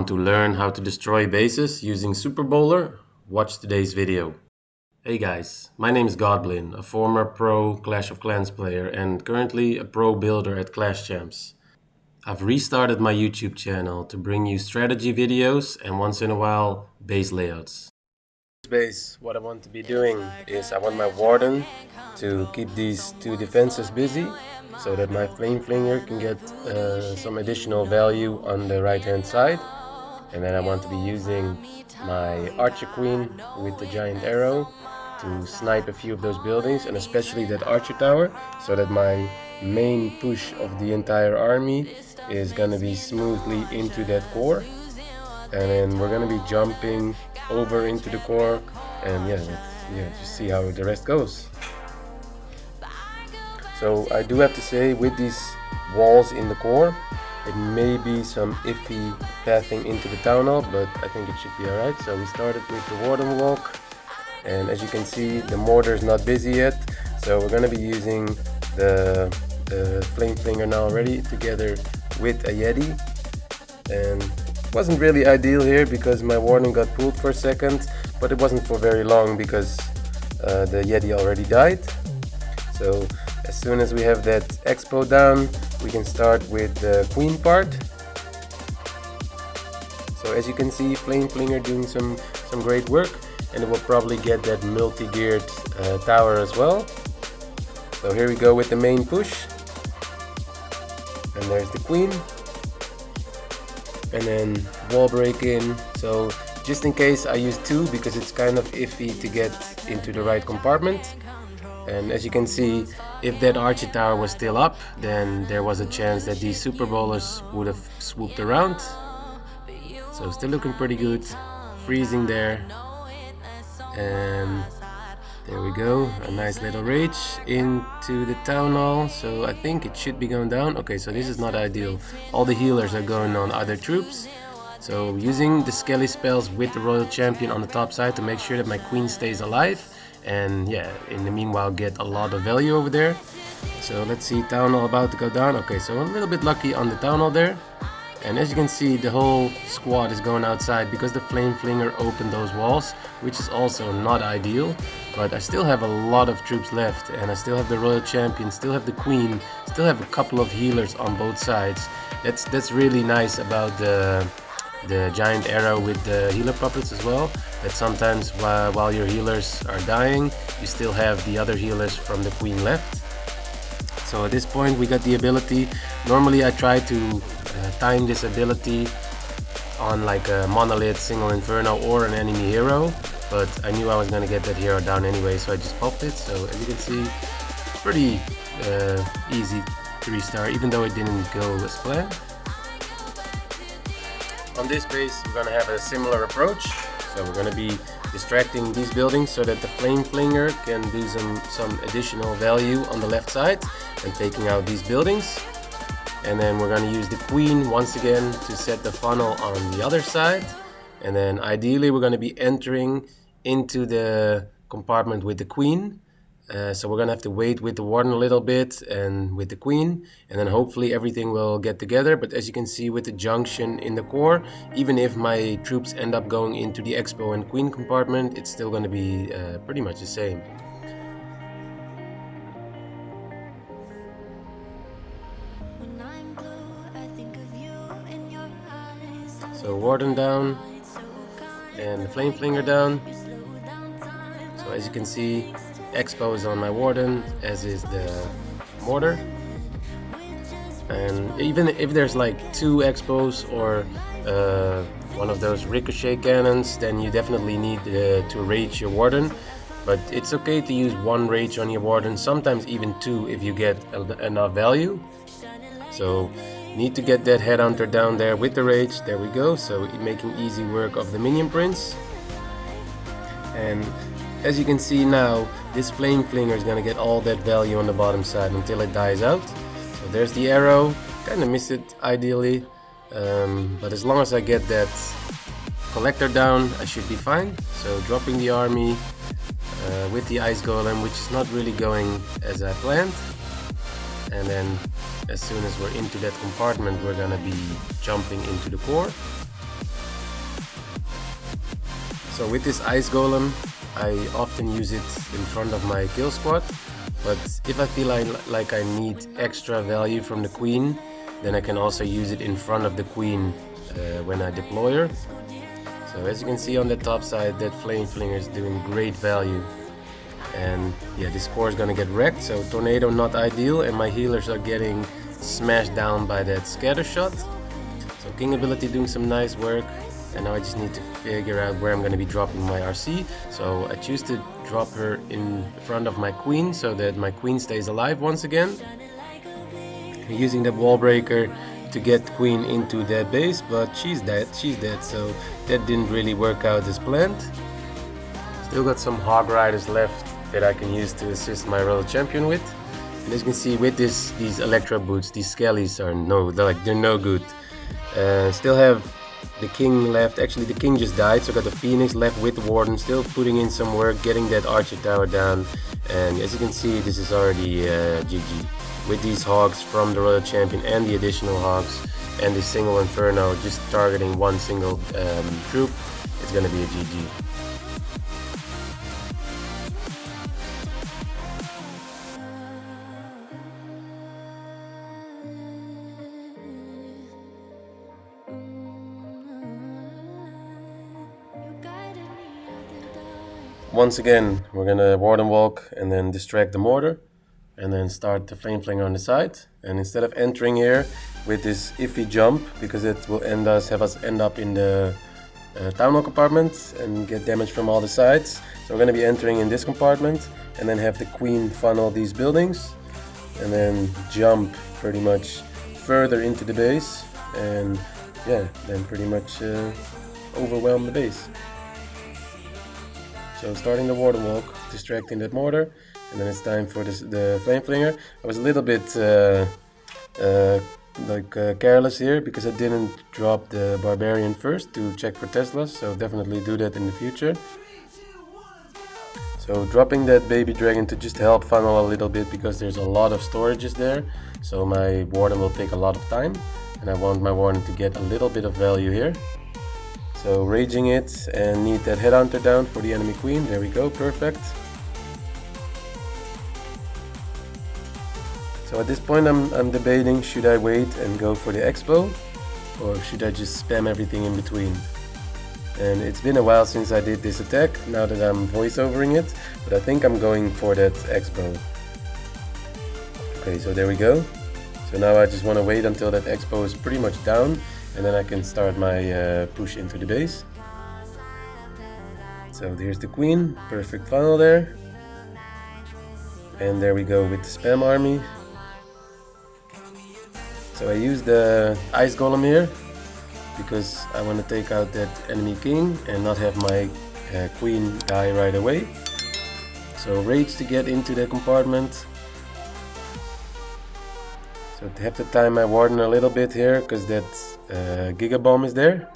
To learn how to destroy bases using Super Bowler, watch today's video. Hey guys, my name is Godblin, a former pro Clash of Clans player and currently a pro builder at Clash Champs. I've restarted my YouTube channel to bring you strategy videos and once in a while base layouts. Base, what I want to be doing is I want my Warden to keep these two defenses busy so that my Flame Flinger can get some additional value on the right hand side. And then I want to be using my Archer Queen with the giant arrow to snipe a few of those buildings, and especially that Archer Tower, so that my main push of the entire army is gonna be smoothly into that core. And then we're gonna be jumping over into the core, and just see how the rest goes. So I do have to say, with these walls in the core, it may be some iffy pathing into the town hall, but I think it should be alright. So we started with the Warden Walk, and as you can see, the mortar is not busy yet. So we're going to be using the Flame Flinger now already, together with a Yeti. And it wasn't really ideal here because my Warden got pulled for a second, but it wasn't for very long because the Yeti already died. So as soon as we have that expo down, we can start with the queen part. So as you can see, Flame Flinger doing some great work, and it will probably get that multi-geared tower as well. So here we go with the main push, and there's the queen, and then wall break in. So just in case, I use two because it's kind of iffy to get into the right compartment. And as you can see, if that Archer Tower was still up, then there was a chance that these Super Bowlers would have swooped around. So still looking pretty good. Freezing there. And there we go. A nice little rage into the town hall. So I think it should be going down. Okay, so this is not ideal. All the healers are going on other troops. So using the Skelly spells with the Royal Champion on the top side to make sure that my queen stays alive. And yeah, in the meanwhile get a lot of value over there. So let's see, town hall about to go down. Okay, so a little bit lucky on the town hall there. And as you can see, the whole squad is going outside because the Flame Flinger opened those walls, which is also not ideal. But I still have a lot of troops left, and I still have the Royal Champion, still have the Queen, still have a couple of healers on both sides. That's really nice about the giant arrow with the healer puppets as well, that sometimes while your healers are dying, you still have the other healers from the queen left. So at this point we got the ability. Normally I try to time this ability on like a monolith, single inferno, or an enemy hero, but I knew I was gonna get that hero down anyway, so I just popped it. So as you can see, pretty easy 3-star, even though it didn't go as planned. On this base, we're gonna have a similar approach. So we're gonna be distracting these buildings so that the Flame Flinger can do some additional value on the left side and taking out these buildings. And then we're gonna use the Queen once again to set the funnel on the other side. And then ideally we're gonna be entering into the compartment with the Queen. So we're gonna have to wait with the Warden a little bit and with the Queen, and then hopefully everything will get together. But as you can see with the junction in the core, even if my troops end up going into the Expo and Queen compartment, it's still gonna be pretty much the same. So Warden down, and the Flame Flinger down. So as you can see, Expo is on my Warden, as is the mortar. And even if there's like 2 Expos or one of those ricochet cannons, then you definitely need to rage your Warden. But it's okay to use 1 rage on your Warden, sometimes even 2 if you get enough value. So need to get that Headhunter down there with the rage. There we go. So making easy work of the Minion Prince. And as you can see now, this Flame Flinger is gonna get all that value on the bottom side until it dies out. So there's the arrow. Kinda missed it ideally, but as long as I get that collector down, I should be fine. So dropping the army with the Ice Golem, which is not really going as I planned. And then as soon as we're into that compartment, we're gonna be jumping into the core. So with this ice golem, I often use it in front of my kill squad, but if I feel like I need extra value from the queen, then I can also use it in front of the queen when I deploy her. So as you can see on the top side, that flame flinger is doing great value. And yeah, this core is gonna get wrecked, so tornado not ideal, and my healers are getting smashed down by that scatter shot. So king ability doing some nice work, and now I just need to figure out where I'm gonna be dropping my RC. So I choose to drop her in front of my queen so that my queen stays alive once again. I'm using the wall breaker to get queen into that base, but she's dead, so that didn't really work out as planned. Still got some hog riders left that I can use to assist my royal champion with. And as you can see, with these electro boots, these skellies are they're no good. Still have the king left. Actually, the king just died, so I got the phoenix left with the warden, still putting in some work, getting that archer tower down. And as you can see, this is already GG. With these hogs from the royal champion and the additional hogs and the single inferno just targeting one single troop, it's gonna be a GG. Once again, we're gonna warden walk and then distract the mortar and then start the flame flinger on the side. And instead of entering here with this iffy jump, because it will have us end up in the town hall compartment and get damage from all the sides. So we're gonna be entering in this compartment and then have the queen funnel these buildings and then jump pretty much further into the base, and yeah, then pretty much overwhelm the base. So starting the warden walk, distracting that mortar, and then it's time for the flame flinger. I was a little bit careless here because I didn't drop the barbarian first to check for Teslas, so definitely do that in the future. So dropping that baby dragon to just help funnel a little bit because there's a lot of storages there, so my warden will take a lot of time, and I want my warden to get a little bit of value here. So raging it and need that headhunter down for the enemy queen. There we go, perfect. So at this point I'm debating, should I wait and go for the expo or should I just spam everything in between? And it's been a while since I did this attack, now that I'm voiceovering it, but I think I'm going for that expo. Okay, so there we go. So now I just want to wait until that expo is pretty much down, and then I can start my push into the base. So there's the queen, perfect funnel there. And there we go with the spam army. So I use the ice golem here because I want to take out that enemy king and not have my queen die right away. So rage to get into the compartment. So to have to time my warden a little bit here because that giga bomb is there.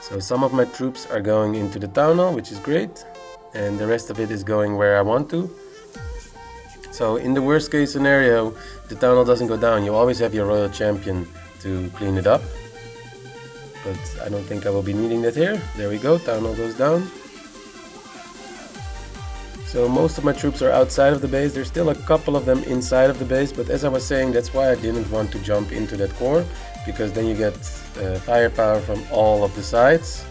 So some of my troops are going into the town hall, which is great, and the rest of it is going where I want to. So in the worst case scenario, the town hall doesn't go down. You always have your royal champion to clean it up. But I don't think I will be needing that here. There we go, town hall goes down. So most of my troops are outside of the base. There's still a couple of them inside of the base, but as I was saying, that's why I didn't want to jump into that core, because then you get firepower from all of the sides,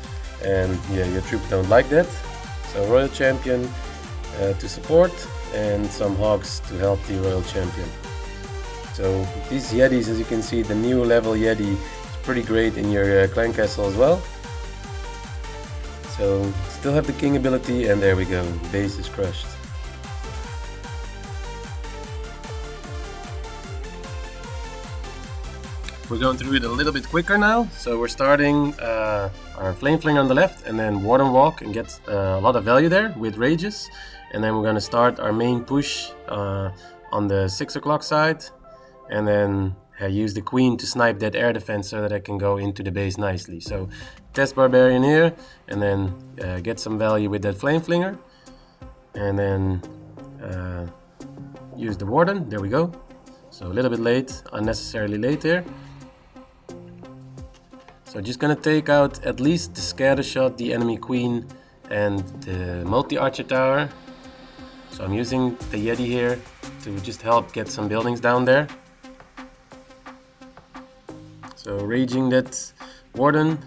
and yeah, your troops don't like that. So royal champion to support, and some hogs to help the royal champion. So these Yetis, as you can see, the new level Yeti is pretty great in your clan castle as well. So still have the king ability, and there we go, base is crushed. We're going through it a little bit quicker now. So we're starting our flame flinger on the left, and then warden walk and get a lot of value there with rages. And then we're going to start our main push on the 6 o'clock side, and then use the queen to snipe that air defense so that I can go into the base nicely. So test barbarian here, and then get some value with that flame flinger, and then use the warden. There we go. So a little bit late, unnecessarily late here. So just gonna take out at least the scatter shot, the enemy queen, and the multi-archer tower. So I'm using the Yeti here to just help get some buildings down there. So raging that warden,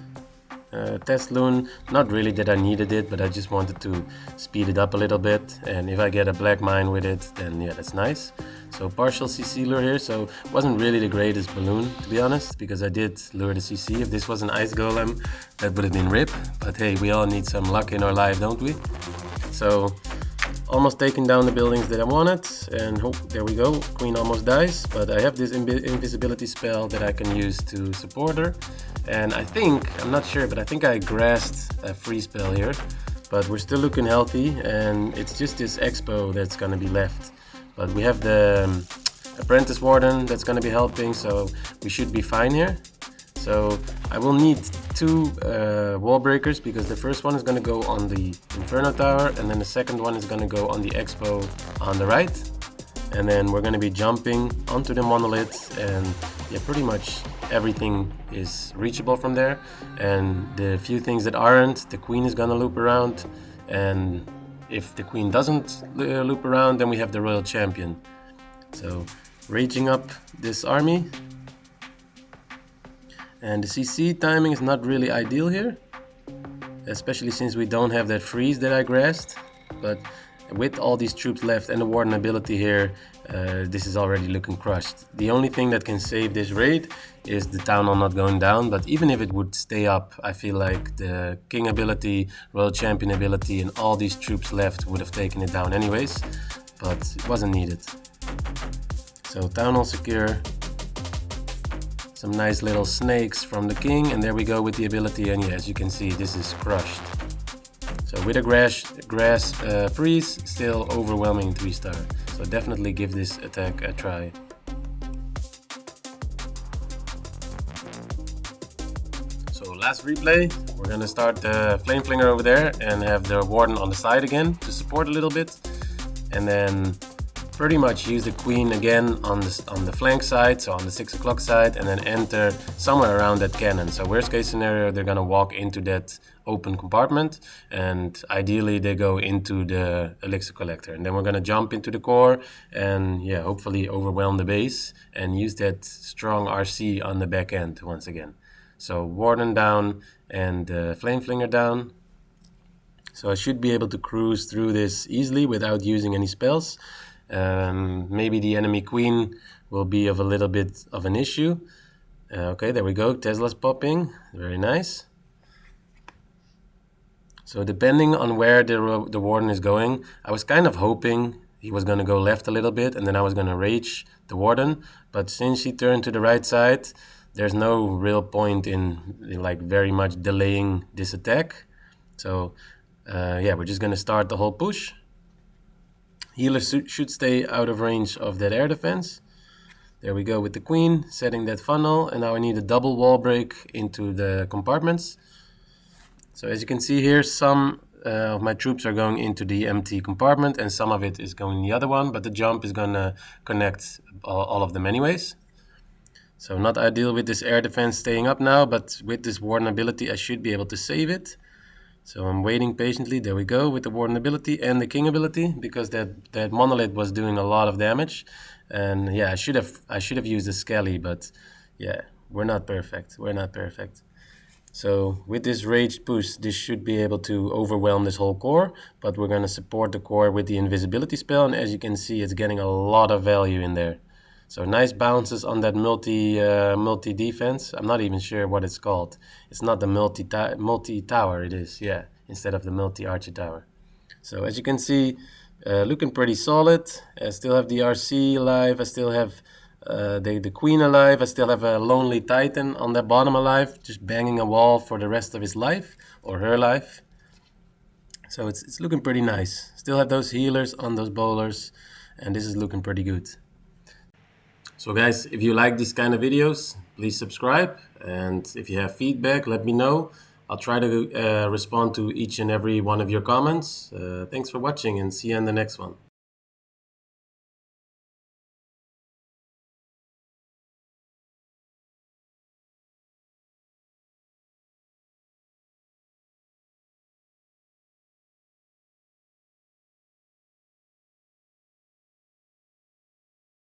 test loon, not really that I needed it, but I just wanted to speed it up a little bit, and if I get a black mine with it, then yeah, that's nice. So partial CC lure here, so wasn't really the greatest balloon, to be honest, because I did lure the CC. If this was an ice golem, that would have been rip, but hey, we all need some luck in our life, don't we? So almost taking down the buildings that I wanted, and there we go, queen almost dies, but I have this invisibility spell that I can use to support her, and I think, I'm not sure, but I think I grassed a free spell here, but we're still looking healthy, and it's just this expo that's gonna be left. But we have the apprentice warden that's gonna be helping, so we should be fine here. So I will need two wall breakers, because the first one is going to go on the Inferno Tower, and then the second one is going to go on the Expo on the right. And then we're going to be jumping onto the monolith, and yeah, pretty much everything is reachable from there. And the few things that aren't, the queen is going to loop around, and if the queen doesn't loop around, then we have the royal champion. So raging up this army. And the CC timing is not really ideal here, especially since we don't have that freeze that I grassed. But with all these troops left and the warden ability here, this is already looking crushed. The only thing that can save this raid is the town hall not going down, but even if it would stay up, I feel like the king ability, royal champion ability, and all these troops left would have taken it down anyways, but it wasn't needed. So town hall secure. Some nice little snakes from the king, and there we go with the ability, and yeah, as you can see, this is crushed. So with a grass freeze, still overwhelming 3-star. So definitely give this attack a try. So last replay, we're gonna start the flame flinger over there and have the warden on the side again to support a little bit, and then pretty much use the queen again on the flank side, so on the 6 o'clock side, and then enter somewhere around that cannon. So worst case scenario, they're gonna walk into that open compartment, and ideally they go into the elixir collector, and then we're gonna jump into the core and yeah, hopefully overwhelm the base and use that strong RC on the back end once again. So warden down and flame flinger down. So I should be able to cruise through this easily without using any spells. Maybe the enemy queen will be of a little bit of an issue. Okay, there we go, Tesla's popping, very nice. So depending on where the warden is going, I was kind of hoping he was going to go left a little bit, and then I was going to rage the warden, but since he turned to the right side, there's no real point in like very much delaying this attack. So yeah, we're just going to start the whole push. Healers should stay out of range of that air defense. There we go with the queen, setting that funnel, and now I need a double wall break into the compartments. So as you can see here, some of my troops are going into the empty compartment, and some of it is going in the other one, but the jump is gonna connect all of them anyways. So not ideal with this air defense staying up now, but with this warden ability I should be able to save it. So I'm waiting patiently, there we go, with the warden ability and the king ability, because that monolith was doing a lot of damage. And yeah, I should have used the skelly, but yeah, we're not perfect. So with this rage push, this should be able to overwhelm this whole core, but we're gonna support the core with the invisibility spell, and as you can see, it's getting a lot of value in there. So nice bounces on that multi defense. I'm not even sure what it's called. It's not the multi tower, it is, yeah, instead of the multi archer tower. So as you can see, looking pretty solid. I still have the RC alive. I still have the queen alive. I still have a lonely titan on the bottom alive, just banging a wall for the rest of his life or her life. So it's looking pretty nice. Still have those healers on those bowlers, and this is looking pretty good. So guys, if you like these kind of videos, please subscribe, and if you have feedback, let me know. I'll try to respond to each and every one of your comments. Thanks for watching, and see you in the next one.